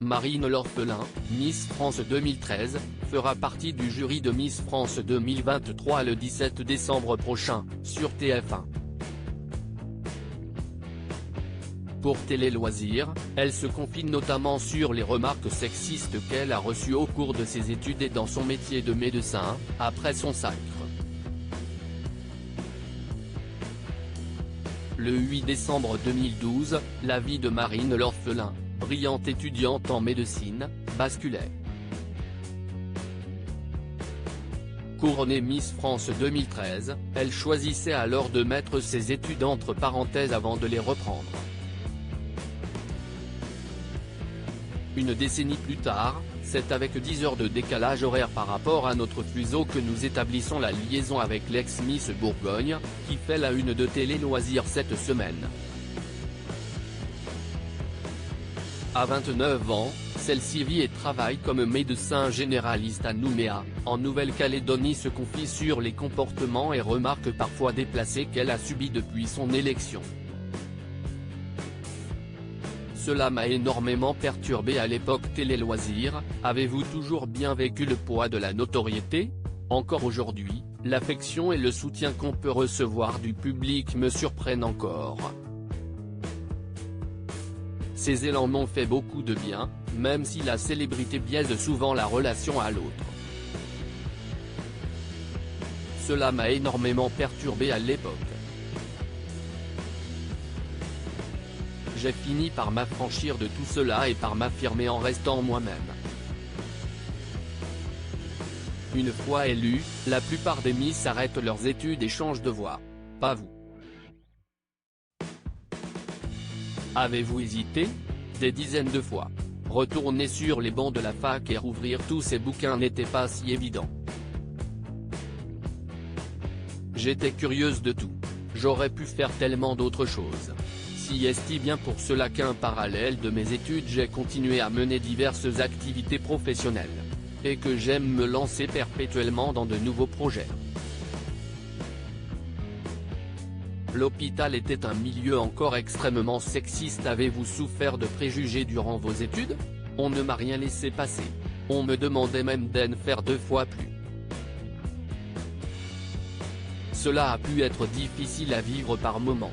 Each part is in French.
Marine L'Orphelin, Miss France 2013, fera partie du jury de Miss France 2023 le 17 décembre prochain, sur TF1. Pour Télé Loisirs, elle se confie notamment sur les remarques sexistes qu'elle a reçues au cours de ses études et dans son métier de médecin, après son sacre. Le 8 décembre 2012, la vie de Marine L'Orphelin, brillante étudiante en médecine, basculait. Couronnée Miss France 2013, elle choisissait alors de mettre ses études entre parenthèses avant de les reprendre. Une décennie plus tard, c'est avec 10 heures de décalage horaire par rapport à notre fuseau que nous établissons la liaison avec l'ex-Miss Bourgogne, qui fait la une de Télé Loisirs cette semaine. À 29 ans, celle-ci vit et travaille comme médecin généraliste à Nouméa, en Nouvelle-Calédonie, se confie sur les comportements et remarques parfois déplacés qu'elle a subis depuis son élection. Cela m'a énormément perturbé à l'époque. Télé Loisirs, avez-vous toujours bien vécu le poids de la notoriété? Encore aujourd'hui, l'affection et le soutien qu'on peut recevoir du public me surprennent encore. Ces élans m'ont fait beaucoup de bien, même si la célébrité biaise souvent la relation à l'autre. Cela m'a énormément perturbé à l'époque. J'ai fini par m'affranchir de tout cela et par m'affirmer en restant moi-même. Une fois élue, la plupart des Miss arrêtent leurs études et changent de voie. Pas vous. Avez-vous hésité? Des dizaines de fois. Retourner sur les bancs de la fac et rouvrir tous ces bouquins n'était pas si évident. J'étais curieuse de tout. J'aurais pu faire tellement d'autres choses. Si est bien pour cela qu'en parallèle de mes études j'ai continué à mener diverses activités professionnelles. Et que j'aime me lancer perpétuellement dans de nouveaux projets. L'hôpital était un milieu encore extrêmement sexiste. Avez-vous souffert de préjugés durant vos études? On ne m'a rien laissé passer. On me demandait même d'en faire 2 fois plus. Cela a pu être difficile à vivre par moments.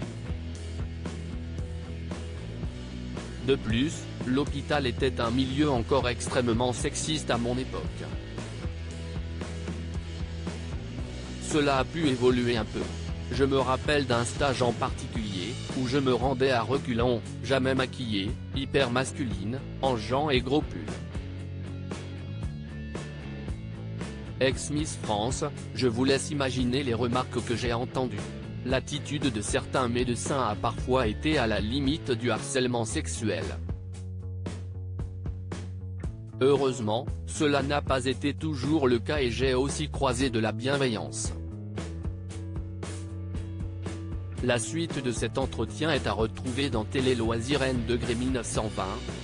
De plus, l'hôpital était un milieu encore extrêmement sexiste à mon époque. Cela a pu évoluer un peu. Je me rappelle d'un stage en particulier, où je me rendais à reculons, jamais maquillée, hyper masculine, en jeans et gros pull. Ex-Miss France, je vous laisse imaginer les remarques que j'ai entendues. L'attitude de certains médecins a parfois été à la limite du harcèlement sexuel. Heureusement, cela n'a pas été toujours le cas et j'ai aussi croisé de la bienveillance. La suite de cet entretien est à retrouver dans Télé Loisirs N-1920,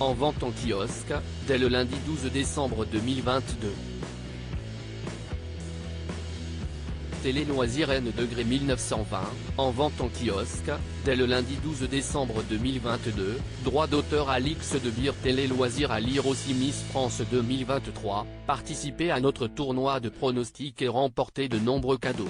en vente en kiosque, dès le lundi 12 décembre 2022. Télé Loisirs N-1920, en vente en kiosque, dès le lundi 12 décembre 2022, droit d'auteur Alix de Beer. Télé Loisirs à lire aussi Miss France 2023, participer à notre tournoi de pronostics et remporter de nombreux cadeaux.